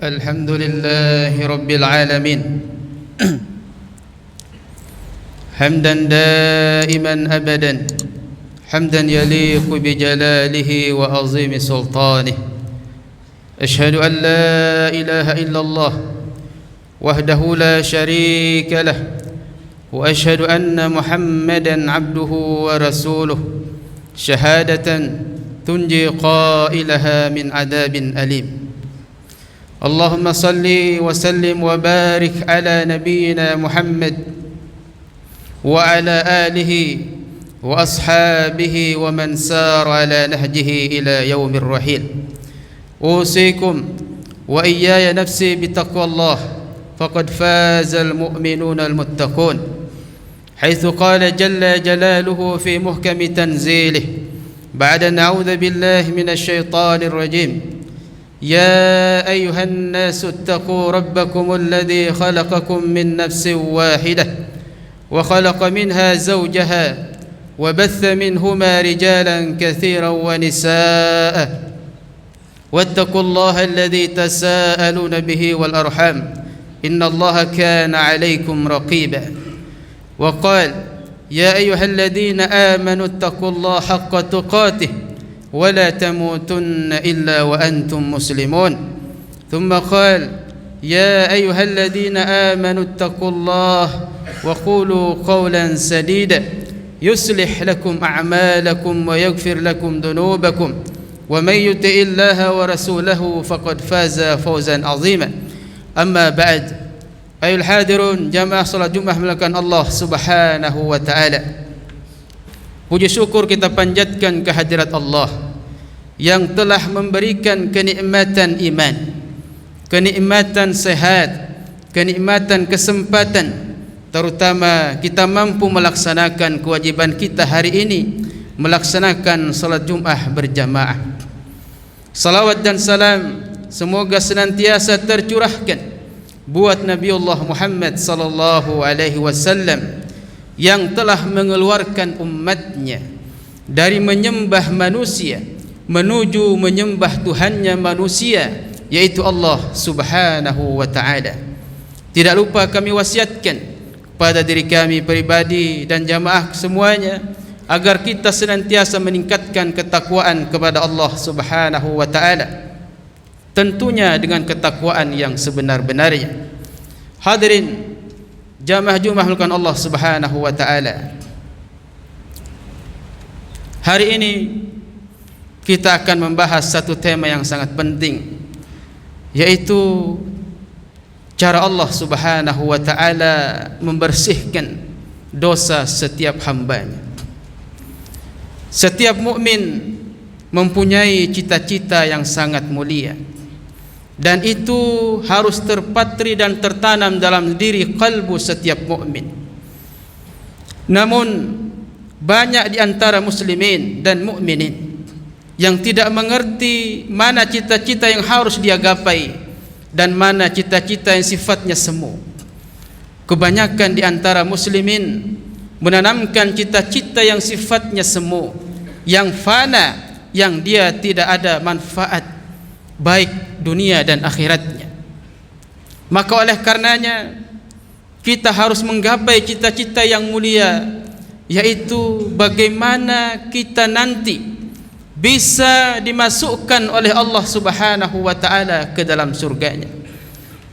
الحمد لله رب العالمين حمدا دائما أبدا حمدا يليق بجلاله وعظيم سلطانه أشهد أن لا إله إلا الله وحده لا شريك له وأشهد أن محمدا عبده ورسوله شهادة تنجي قائلها من عذاب أليم اللهم صل وسلم وبارك على نبينا محمد وعلى آله وأصحابه ومن سار على نهجه إلى يوم الرحيل أوصيكم وإياي نفسي بتقوى الله فقد فاز المؤمنون المتقون حيث قال جل جلاله في محكم تنزيله بعد أن أعوذ بالله من الشيطان الرجيم يا أيها الناس اتقوا ربكم الذي خلقكم من نفس واحدة وخلق منها زوجها وبث منهما رجالا كثيرا ونساء واتقوا الله الذي تساءلون به والأرحام إن الله كان عليكم رقيبا وقال يا أيها الذين آمنوا اتقوا الله حق تقاته ولا تموتن إلا وأنتم مسلمون ثم قال يا أيها الذين آمنوا اتقوا الله وقولوا قولا سديدا يصلح لكم أعمالكم ويغفر لكم ذنوبكم ومن يطع الله ورسوله فقد فاز فوزا عظيما أما بعد أيها الحاضرون jamaah salat Jumat melakukan Allah Subhanahu wa taala. Puji syukur kita panjatkan kehadirat Allah yang telah memberikan kenikmatan iman, kenikmatan sehat, kenikmatan kesempatan, terutama kita mampu melaksanakan kewajiban kita hari ini, melaksanakan salat Jumat berjamaah. Salawat dan salam semoga senantiasa tercurahkan buat Nabiullah Muhammad sallallahu alaihi wasallam yang telah mengeluarkan umatnya dari menyembah manusia menuju menyembah Tuhannya manusia, yaitu Allah Subhanahu wa ta'ala. Tidak lupa kami wasiatkan pada diri kami pribadi dan jamaah semuanya agar kita senantiasa meningkatkan ketakwaan kepada Allah Subhanahu wa ta'ala, tentunya dengan ketakwaan yang sebenar-benarnya. Hadirin jamaah Jumat melakukan Allah Subhanahu wa ta'ala, hari ini kita akan membahas satu tema yang sangat penting, yaitu cara Allah Subhanahu wa ta'ala membersihkan dosa setiap hambanya. Setiap mukmin mempunyai cita-cita yang sangat mulia, dan itu harus terpatri dan tertanam dalam diri kalbu setiap mukmin. Namun banyak di antara muslimin dan mukminin yang tidak mengerti mana cita-cita yang harus dia gapai dan mana cita-cita yang sifatnya semu. Kebanyakan di antara muslimin menanamkan cita-cita yang sifatnya semu, yang fana, yang dia tidak ada manfaat baik dunia dan akhiratnya. Maka oleh karenanya kita harus menggapai cita-cita yang mulia, yaitu bagaimana kita nanti bisa dimasukkan oleh Allah Subhanahu wa ta'ala ke dalam surganya.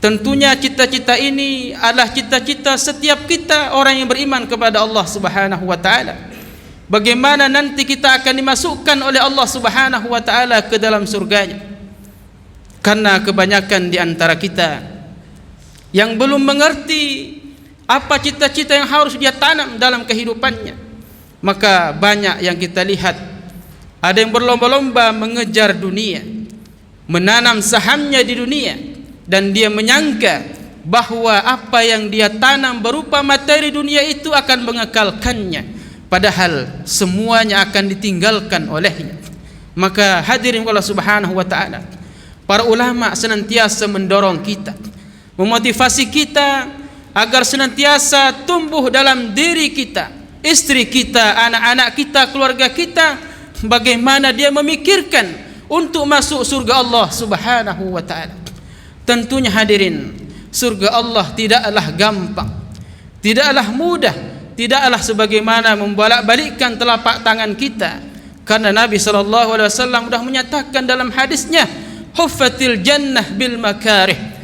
Tentunya cita-cita ini adalah cita-cita setiap kita orang yang beriman kepada Allah Subhanahu wa ta'ala. Bagaimana nanti kita akan dimasukkan oleh Allah Subhanahu wa ta'ala ke dalam surganya. Karena kebanyakan di antara kita yang belum mengerti apa cita-cita yang harus dia tanam dalam kehidupannya, maka banyak yang kita lihat ada yang berlomba-lomba mengejar dunia, menanam sahamnya di dunia, dan dia menyangka bahwa apa yang dia tanam berupa materi dunia itu akan mengekalkannya, padahal semuanya akan ditinggalkan olehnya. Maka hadirin Allah Subhanahu wa ta'ala, para ulama senantiasa mendorong kita, memotivasi kita agar senantiasa tumbuh dalam diri kita istri kita, anak-anak kita, keluarga kita, bagaimana dia memikirkan untuk masuk surga Allah Subhanahu wa taala. Tentunya hadirin, surga Allah tidaklah gampang, tidaklah mudah, tidaklah sebagaimana membolak-balikkan telapak tangan kita. Karena Nabi sallallahu alaihi wasallam sudah menyatakan dalam hadisnya, huffatil jannah bil makarih.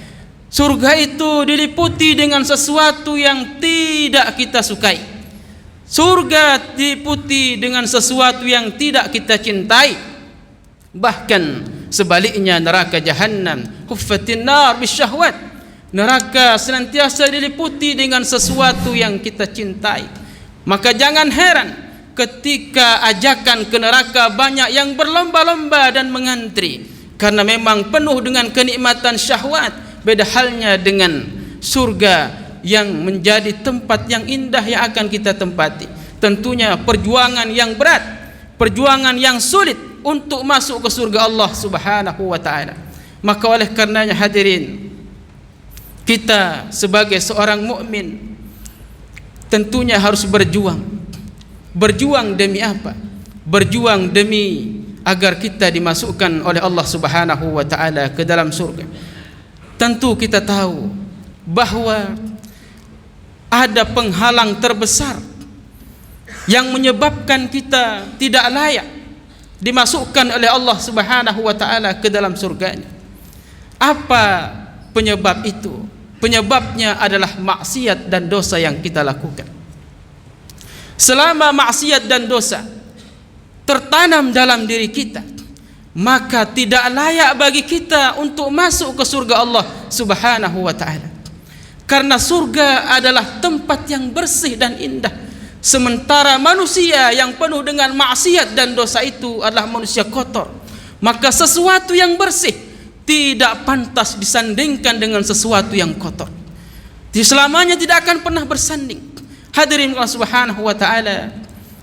Surga itu diliputi dengan sesuatu yang tidak kita sukai. Surga diliputi dengan sesuatu yang tidak kita cintai. Bahkan sebaliknya, neraka jahannam huffatin nar bisyahwat. Neraka senantiasa diliputi dengan sesuatu yang kita cintai. Maka jangan heran ketika ajakan ke neraka banyak yang berlomba-lomba dan mengantri, karena memang penuh dengan kenikmatan syahwat. Beda halnya dengan surga yang menjadi tempat yang indah yang akan kita tempati. Tentunya perjuangan yang berat, perjuangan yang sulit untuk masuk ke surga Allah Subhanahu wa taala. Maka oleh karenanya hadirin, kita sebagai seorang mukmin tentunya harus berjuang. Berjuang demi apa? Berjuang demi agar kita dimasukkan oleh Allah Subhanahu wa taala ke dalam surga. Tentu kita tahu bahwa ada penghalang terbesar yang menyebabkan kita tidak layak dimasukkan oleh Allah Subhanahu wa taala ke dalam surganya. Apa penyebab itu? Penyebabnya adalah maksiat dan dosa yang kita lakukan. Selama maksiat dan dosa tertanam dalam diri kita, maka tidak layak bagi kita untuk masuk ke surga Allah Subhanahu wa taala. Karena surga adalah tempat yang bersih dan indah, sementara manusia yang penuh dengan maksiat dan dosa itu adalah manusia kotor. Maka sesuatu yang bersih tidak pantas disandingkan dengan sesuatu yang kotor. Selamanya tidak akan pernah bersanding. Hadirin Allah Subhanahu wa taala,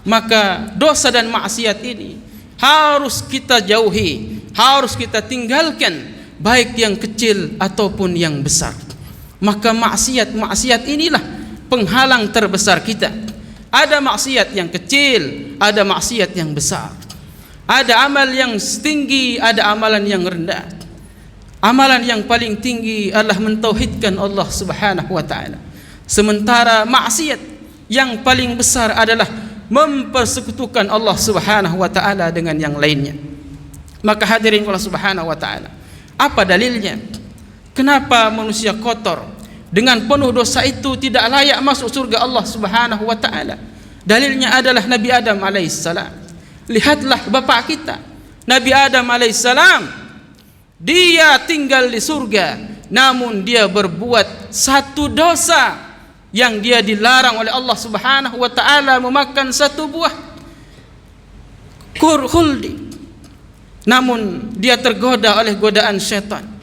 maka dosa dan maksiat ini harus kita jauhi, harus kita tinggalkan, baik yang kecil ataupun yang besar. Maka maksiat inilah penghalang terbesar kita. Ada maksiat yang kecil, ada maksiat yang besar. Ada amal yang tinggi, ada amalan yang rendah. Amalan yang paling tinggi adalah mentauhidkan Allah Subhanahu wa taala. Sementara maksiat yang paling besar adalah mempersekutukan Allah Subhanahu wa taala dengan yang lainnya. Maka hadirin Allah Subhanahu wa taala, apa dalilnya? Kenapa manusia kotor dengan penuh dosa itu tidak layak masuk surga Allah Subhanahu wa taala? Dalilnya adalah Nabi Adam alaihissalam. Lihatlah bapak kita, Nabi Adam alaihissalam. Dia tinggal di surga, namun dia berbuat satu dosa yang dia dilarang oleh Allah Subhanahu wa taala, memakan satu buah khuldi. Namun dia tergoda oleh godaan syaitan.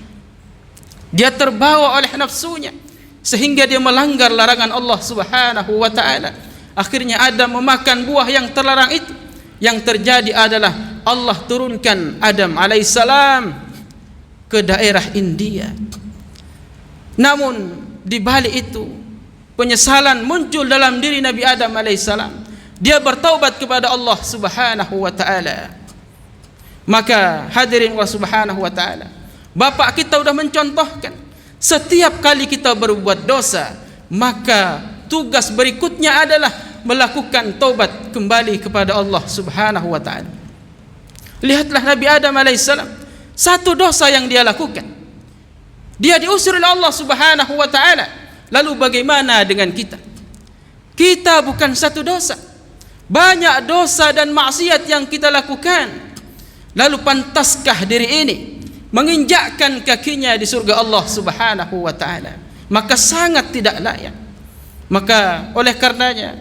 Dia terbawa oleh nafsunya sehingga dia melanggar larangan Allah Subhanahu wa taala. Akhirnya Adam memakan buah yang terlarang itu. Yang terjadi adalah Allah turunkan Adam alaihissalam ke daerah India. Namun di balik itu penyesalan muncul dalam diri Nabi Adam alaihissalam. Dia bertaubat kepada Allah Subhanahu wa taala. Maka hadirin Allah Subhanahu wa taala, bapak kita sudah mencontohkan, setiap kali kita berbuat dosa, maka tugas berikutnya adalah melakukan taubat kembali kepada Allah Subhanahu wa taala. Lihatlah Nabi Adam alaihissalam, satu dosa yang dia lakukan, dia diusir oleh Allah Subhanahu wa taala. Lalu bagaimana dengan kita? Kita bukan satu dosa, banyak dosa dan maksiat yang kita lakukan. Lalu pantaskah diri ini menginjakkan kakinya di surga Allah Subhanahu wa taala? Maka sangat tidak layak. Maka oleh karenanya,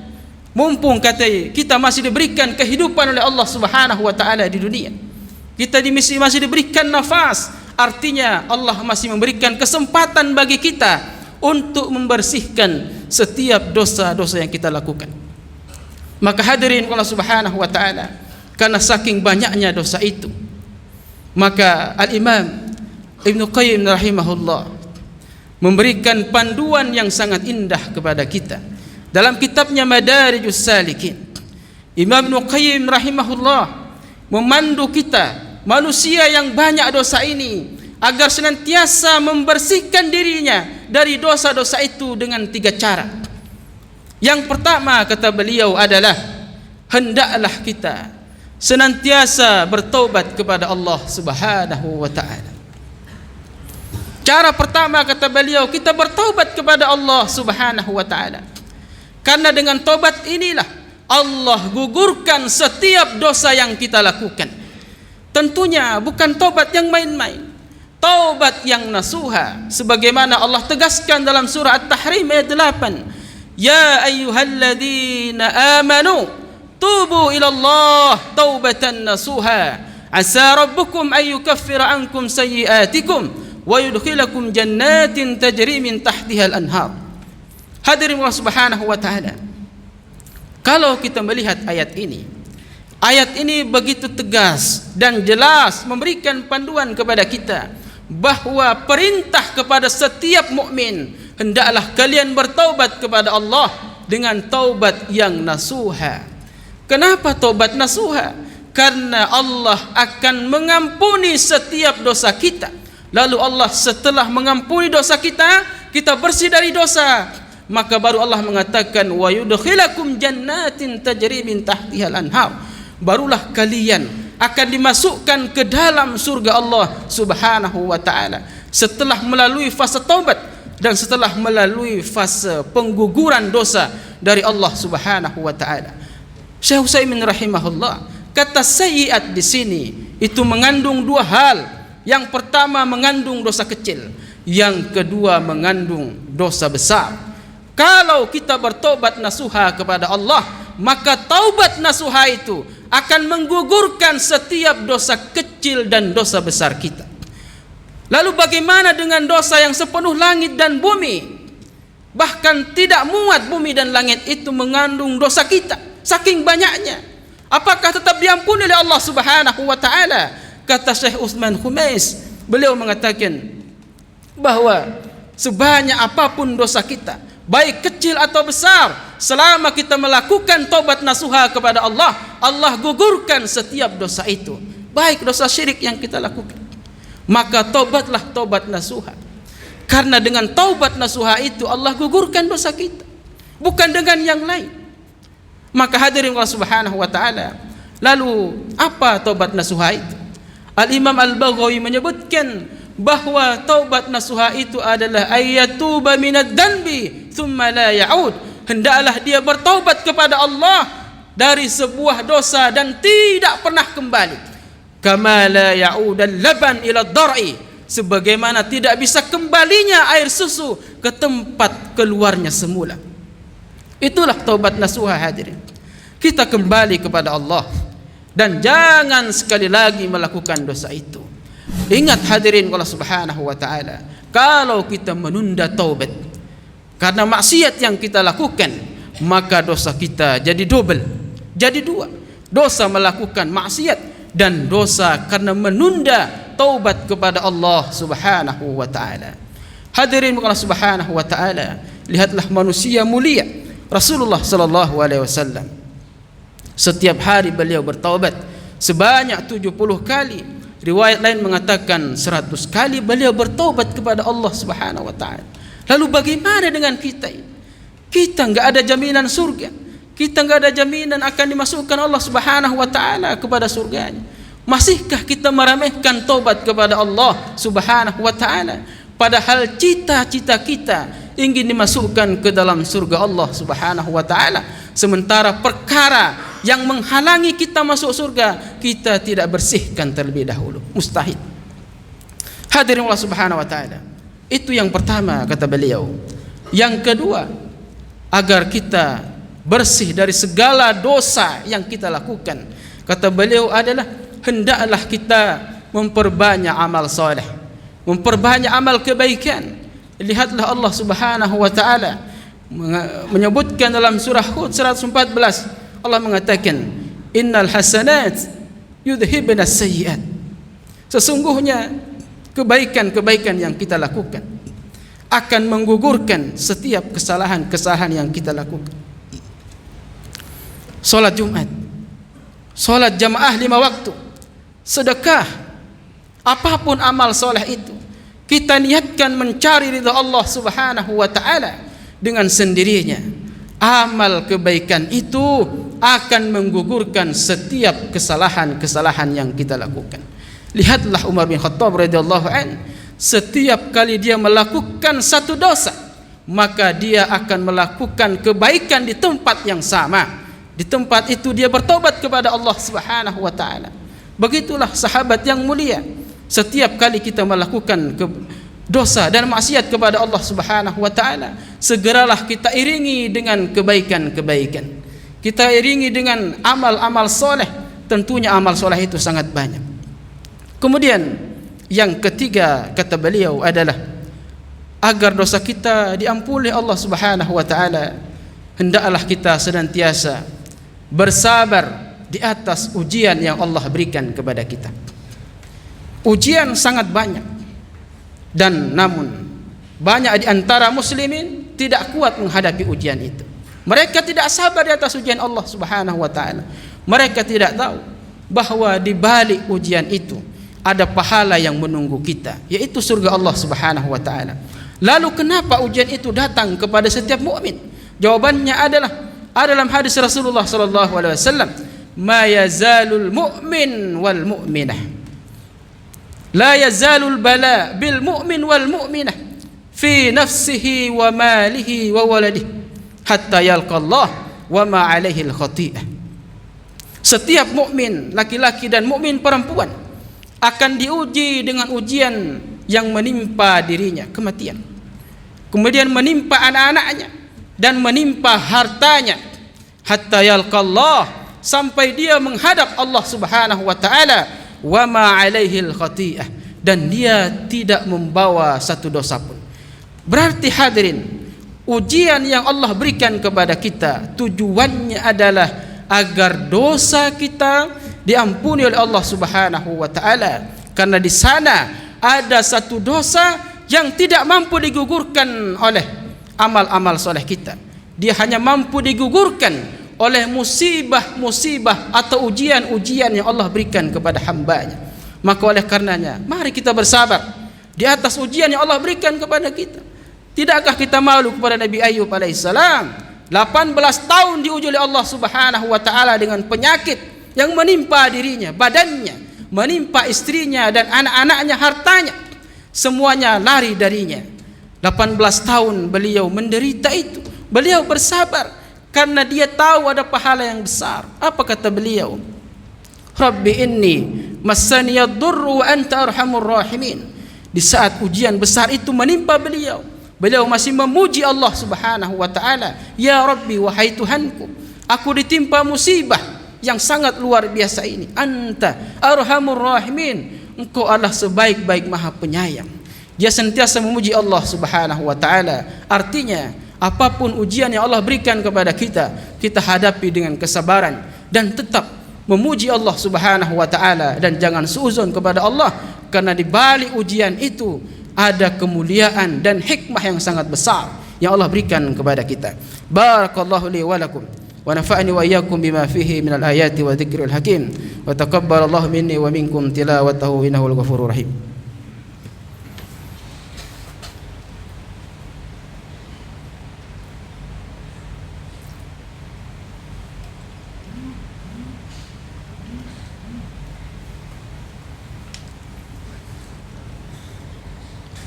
mumpung kata kita masih diberikan kehidupan oleh Allah Subhanahu wa taala di dunia, kita masih diberikan nafas, artinya Allah masih memberikan kesempatan bagi kita untuk membersihkan setiap dosa-dosa yang kita lakukan. Maka hadirin Allah Subhanahu wa taala, karena saking banyaknya dosa itu, maka Al-Imam Ibnu Qayyim rahimahullah memberikan panduan yang sangat indah kepada kita. dalam kitabnya Madarijus Salikin, Imam Ibnu Qayyim rahimahullah memandu kita manusia yang banyak dosa ini agar senantiasa membersihkan dirinya dari dosa-dosa itu dengan 3 cara. Yang pertama, kata beliau, adalah hendaklah kita senantiasa bertaubat kepada Allah Subhanahu wa ta'ala. Cara pertama, kata beliau, kita bertaubat kepada Allah Subhanahu wa ta'ala. Karena dengan taubat inilah Allah gugurkan setiap dosa yang kita lakukan. Tentunya bukan taubat yang main-main, taubat yang nasuha, sebagaimana Allah tegaskan dalam surah At-Tahrim ayat 8, ya ayyuhalladzina amanu tubu ilallah taubatan nasuha asa rabbukum an yukaffira ankum sayyiatikum wa yudkhilakum jannatin tajri min tahtiha al-anhar. Hadirin Allah Subhanahu wa ta'ala, kalau kita melihat ayat ini begitu tegas dan jelas memberikan panduan kepada kita bahwa perintah kepada setiap mukmin, hendaklah kalian bertaubat kepada Allah dengan taubat yang nasuha. Kenapa taubat nasuha? Karena Allah akan mengampuni setiap dosa kita. Lalu Allah setelah mengampuni dosa kita, kita bersih dari dosa, maka baru Allah mengatakan wa yudkhilakum jannatin tajri min tahtiha al-anhar. Barulah kalian akan dimasukkan ke dalam surga Allah Subhanahu wa ta'ala setelah melalui fase taubat dan setelah melalui fase pengguguran dosa dari Allah Subhanahu wa ta'ala. Syekh Utsaimin rahimahullah, kata sayyiat di sini itu mengandung 2 hal. Yang pertama mengandung dosa kecil, yang kedua mengandung dosa besar. Kalau kita bertobat nasuha kepada Allah, maka taubat nasuha itu akan menggugurkan setiap dosa kecil dan dosa besar kita. Lalu bagaimana dengan dosa yang sepenuh langit dan bumi? Bahkan tidak muat bumi dan langit itu mengandung dosa kita, saking banyaknya. Apakah tetap diampuni oleh Allah Subhanahu wa ta'ala? Kata Syekh Utsman Khumais, beliau mengatakan bahwa sebanyak apapun dosa kita, baik kecil atau besar, selama kita melakukan taubat nasuha kepada Allah, Allah gugurkan setiap dosa itu, baik dosa syirik yang kita lakukan. Maka taubatlah taubat nasuha, karena dengan taubat nasuha itu Allah gugurkan dosa kita, bukan dengan yang lain. Maka hadirin Allah Subhanahu wa ta'ala, lalu apa taubat nasuha itu? Al-Imam Al-Baghawi menyebutkan bahwa taubat nasuha itu adalah ayyatuba minad danbi thumma la ya'ud. Hendaklah dia bertaubat kepada Allah dari sebuah dosa dan tidak pernah kembali. Kama la ya'ud al-laban ila ad-dar'i, sebagaimana tidak bisa kembalinya air susu ke tempat keluarnya semula. Itulah taubat nasuha hadirin. Kita kembali kepada Allah dan jangan sekali lagi melakukan dosa itu. Ingat hadirin Allah Subhanahu wa ta'ala, kalau kita menunda taubat karena maksiat yang kita lakukan, maka dosa kita jadi double, jadi 2. Dosa melakukan maksiat dan dosa karena menunda taubat kepada Allah Subhanahu wa ta'ala. Hadirin Allah Subhanahu wa ta'ala, lihatlah manusia mulia Rasulullah sallallahu alaihi wasallam. Setiap hari beliau bertaubat sebanyak 70 kali. Riwayat lain mengatakan 100 kali beliau bertaubat kepada Allah Subhanahu wa ta'ala. Lalu bagaimana dengan kita ini? Kita enggak ada jaminan surga. Kita enggak ada jaminan akan dimasukkan Allah Subhanahu wa ta'ala kepada surganya. Masihkah kita meremehkan taubat kepada Allah Subhanahu wa ta'ala? Padahal cita-cita kita ingin dimasukkan ke dalam surga Allah Subhanahu wa ta'ala. Sementara perkara yang menghalangi kita masuk surga kita tidak bersihkan terlebih dahulu, mustahil. Hadirin Allah Subhanahu wa ta'ala, itu yang pertama kata beliau. Yang kedua, agar kita bersih dari segala dosa yang kita lakukan, kata beliau adalah hendaklah kita memperbanyak amal soleh, memperbanyak amal kebaikan. Lihatlah Allah Subhanahu wa ta'ala menyebutkan dalam surah Hud 114, Allah mengatakan innal hasanat yudhibna sayyiat. Sesungguhnya kebaikan-kebaikan yang kita lakukan akan menggugurkan setiap kesalahan-kesalahan yang kita lakukan. solat Jumat, solat jamaah 5 waktu, sedekah, apapun amal soleh itu, kita niatkan mencari ridha Allah Subhanahu wa ta'ala, dengan sendirinya amal kebaikan itu akan menggugurkan setiap kesalahan-kesalahan yang kita lakukan. Lihatlah Umar bin Khattab radhiyallahu an, setiap kali dia melakukan satu dosa, maka dia akan melakukan kebaikan di tempat yang sama. Di tempat itu dia bertobat kepada Allah Subhanahu wa ta'ala. Begitulah sahabat yang mulia. Setiap kali kita melakukan dosa dan maksiat kepada Allah Subhanahu wa ta'ala, segeralah kita iringi dengan kebaikan-kebaikan. Kita iringi dengan amal-amal soleh. Tentunya amal soleh itu sangat banyak. Kemudian yang ketiga kata beliau adalah, agar dosa kita diampuni Allah Subhanahu wa ta'ala, hendaklah kita senantiasa bersabar di atas ujian yang Allah berikan kepada kita. Ujian sangat banyak, dan namun banyak di antara muslimin tidak kuat menghadapi ujian itu. Mereka tidak sabar di atas ujian Allah Subhanahu wa ta'ala. Mereka tidak tahu bahwa di balik ujian itu ada pahala yang menunggu kita, yaitu surga Allah Subhanahu wa ta'ala. Lalu kenapa ujian itu datang kepada setiap mukmin? Jawabannya adalah dalam hadis Rasulullah sallallahu alaihi wasallam, ma yazalul mu'min wal mu'minah, la yazalul bala bil mu'min wal mu'minah fi nafsihi wa malihi wa waladihi hatta yalqa Allah wa ma alaihi al khati'ah. Setiap mukmin laki-laki dan mukmin perempuan akan diuji dengan ujian yang menimpa dirinya, kematian, kemudian menimpa anak-anaknya dan menimpa hartanya, hatta yalqallah, sampai dia menghadap Allah Subhanahu wa ta'ala, wa ma alaihil khati'ah, dan dia tidak membawa satu dosa pun. Berarti hadirin, ujian yang Allah berikan kepada kita tujuannya adalah agar dosa kita diampuni oleh Allah Subhanahu wa ta'ala, karena di sana ada satu dosa yang tidak mampu digugurkan oleh amal-amal soleh kita. Dia hanya mampu digugurkan oleh musibah-musibah atau ujian-ujian yang Allah berikan kepada hambanya. Maka oleh karenanya, mari kita bersabar di atas ujian yang Allah berikan kepada kita. Tidakkah kita malu kepada Nabi Ayub alaihissalam? 18 tahun diuji oleh Allah Subhanahu wa ta'ala dengan penyakit yang menimpa dirinya, badannya, menimpa istrinya dan anak-anaknya, hartanya, semuanya lari darinya. 18 tahun beliau menderita itu. Beliau bersabar karena dia tahu ada pahala yang besar. Apa kata beliau? Rabbi inni massaniyad durru wa anta arhamur rahimin. Di saat ujian besar itu menimpa beliau, beliau masih memuji Allah Subhanahu wa ta'ala. Ya Rabbi, wahai Tuhanku, aku ditimpa musibah yang sangat luar biasa ini. Anta arhamur rahimin, engkau adalah sebaik-baik maha penyayang. Dia sentiasa memuji Allah Subhanahu wa ta'ala. Artinya apapun ujian yang Allah berikan kepada kita, kita hadapi dengan kesabaran dan tetap memuji Allah Subhanahu wa ta'ala, dan jangan suuzon kepada Allah, karena di balik ujian itu ada kemuliaan dan hikmah yang sangat besar yang Allah berikan kepada kita. Barakallahu li wa lakum wa nafa'ani wa iyyakum bima fihi minal ayati wa dzikril hakim, wa taqabbalallahu minni wa minkum tilawatahu innahul ghafurur rahim.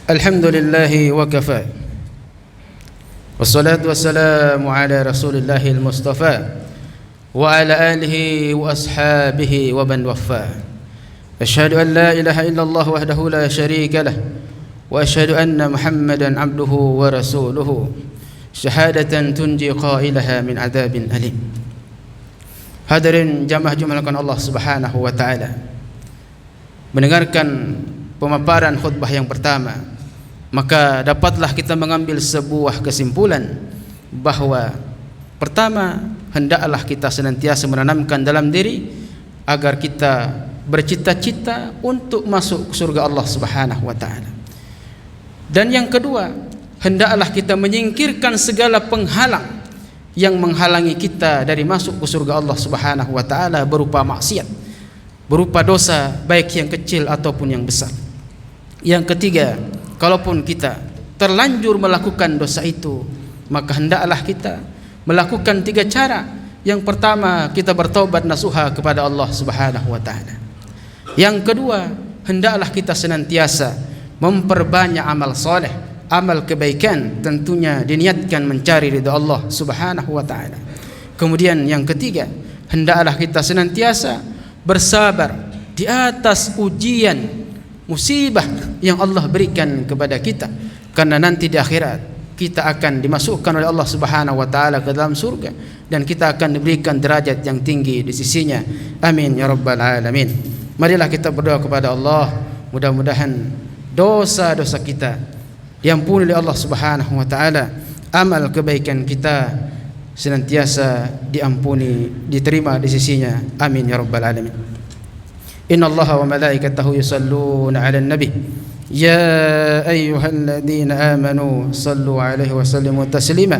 Alhamdulillahi wa kafa, wassalatu wassalamu ala rasulillahil mustafa wa ala alihi wa ashabihi wa man waffa. Asyhadu an la ilaha illallah wahdahu la syarika lah, wa asyhadu anna muhammadan abduhu wa rasuluhu, syahadatan tunji qailaha min adzabin alim. Hadirin jamaah jumlakan Allah Subhanahu wa ta'ala, mendengarkan pemaparan khutbah yang pertama, maka dapatlah kita mengambil sebuah kesimpulan bahwa pertama, hendaklah kita senantiasa menanamkan dalam diri agar kita bercita-cita untuk masuk surga Allah Subhanahu wa ta'ala. Dan yang kedua, hendaklah kita menyingkirkan segala penghalang yang menghalangi kita dari masuk ke surga Allah Subhanahu wa taala berupa maksiat, berupa dosa baik yang kecil ataupun yang besar. Yang ketiga, kalaupun kita terlanjur melakukan dosa itu, maka hendaklah kita melakukan 3 cara. Yang pertama, kita bertaubat nasuha kepada Allah Subhanahu wa taala. Yang kedua, hendaklah kita senantiasa memperbanyak amal soleh, amal kebaikan, tentunya diniatkan mencari ridha Allah Subhanahu wa taala. Kemudian yang ketiga, hendaklah kita senantiasa bersabar di atas ujian musibah yang Allah berikan kepada kita, karena nanti di akhirat kita akan dimasukkan oleh Allah Subhanahu wa taala ke dalam surga dan kita akan diberikan derajat yang tinggi di sisinya. Amin ya rabbal alamin. Marilah kita berdoa kepada Allah, mudah-mudahan dosa-dosa kita diampuni oleh Allah Subhanahu wa taala, amal kebaikan kita senantiasa diampuni, diterima di sisinya. Amin ya rabbal alamin. Innallaha wa malaikatahu yusalluna 'alan nabi ya ayyuhalladzina amanu sallu 'alaihi wa sallimu taslima.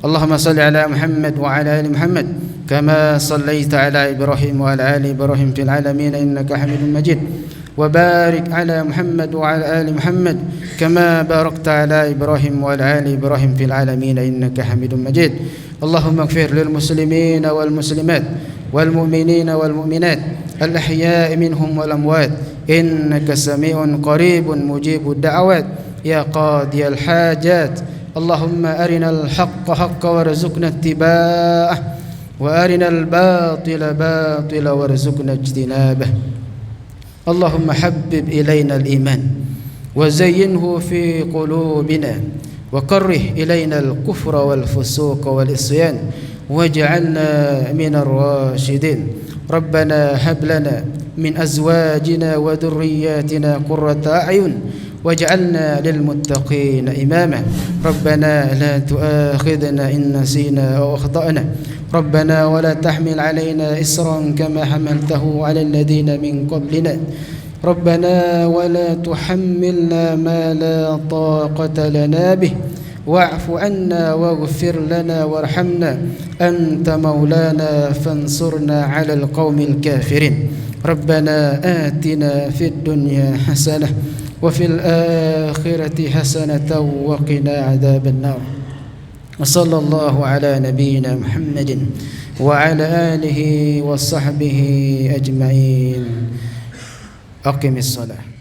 Allahumma salli 'ala Muhammad wa 'ala ali Muhammad kama sallaita 'ala Ibrahim wa 'ala ali Ibrahim fil 'alamin innaka Hamidum Majid. وبارك على محمد وعلى آل محمد كما باركت على إبراهيم وعلى آل إبراهيم في العالمين إنك حميد مجيد. اللهم اغفر للمسلمين والمسلمات والمؤمنين والمؤمنات الأحياء منهم والأموات إنك سميع قريب مجيب الدعوات يا قاضي الحاجات. اللهم أرنا الحق حقا وارزقنا اتباعه وأرنا الباطل باطلا وارزقنا اجتنابه. اللهم حبب إلينا الإيمان وزينه في قلوبنا وكره إلينا الكفر والفسوق والعصيان واجعلنا من الراشدين. ربنا هب لنا من أزواجنا وذرياتنا قرة أعين واجعلنا للمتقين إماما. ربنا لا تؤاخذنا إن نسينا أو أخطأنا. ربنا ولا تحمل علينا إصرا كما حملته على الذين من قبلنا. ربنا ولا تحملنا ما لا طاقة لنا به واعف عنا واغفر لنا وارحمنا أنت مولانا فانصرنا على القوم الكافرين. ربنا آتنا في الدنيا حسنة وفي الآخرة حسنة وقنا عذاب النار. وصلى الله على نبينا محمد وعلى آله وصحبه أجمعين. أقم الصلاة.